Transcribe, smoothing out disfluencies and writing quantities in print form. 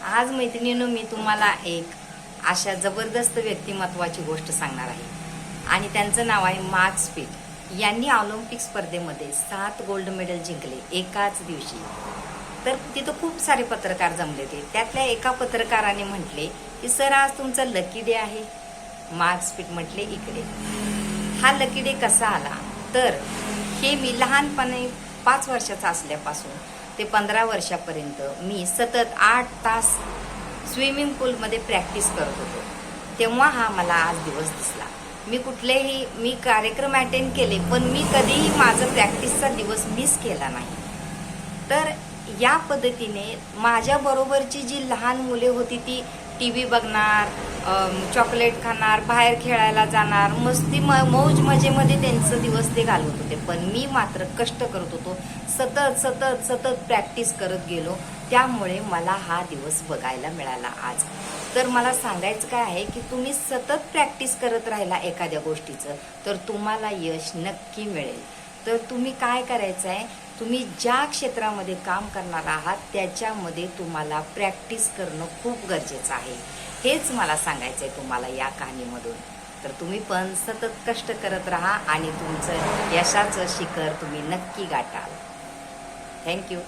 आज मैत्रिणींनो, मी तुम्हाला एक अशा जबरदस्त व्यक्तिमत्वाची गोष्ट सांगणार आहे आणि त्यांचं नाव आहे मार्क स्पिट। यांनी ऑलिम्पिक स्पर्धेमध्ये 7 गोल्ड मेडल जिंकले एकाच दिवशी। तर तिथं खूप सारे पत्रकार जमले होते। त्यातल्या एका पत्रकाराने म्हटले की सर, आज तुमचा लकी डे आहे। मार्क स्पिट म्हटले, इकडे हा लकी डे कसा आला तर हे मी लहानपणी 5 वर्षाचा असल्यापासून ते 15 वर्षापर्यंत मी सतत 8 तास स्विमिंग पूलमध्ये प्रॅक्टिस करत होतो। तेव्हा हा मला आज दिवस दिसला। मी कार्यक्रम अटेंड केले, पण मी कधीही माझं प्रॅक्टिसचा दिवस मिस केला नाही। तर या पद्धतीने माझ्या बरोबरची जी लहान मुले होती ती टीव्ही बघणार, चॉकलेट खाणार, बाहेर खेळायला जाणार, मस्ती मौज मजेमध्ये त्यांचं दिवस ते घालवत होते। पण मी मात्र कष्ट करत होतो, सतत सतत सतत प्रॅक्टिस करत गेलो। त्यामुळे मला हा दिवस बघायला मिळाला आज। तर मला सांगायचं काय आहे की तुम्ही सतत प्रॅक्टिस करत राहिला एखाद्या गोष्टीचं तर तुम्हाला यश नक्की मिळेल। तर तुम्ही काय करायचं आहे, तुम्ही ज्या क्षेत्रामध्ये काम करणार आहात त्याच्यामध्ये तुम्हाला प्रॅक्टिस करणं खूप गरजेचं आहे। हेच मला सांगायचं आहे तुम्हाला या कहाणीमधून। तर तुम्ही पण सतत कष्ट करत राहा आणि तुमचं यशाचं शिखर तुम्ही नक्की गाठाल। थँक्यू।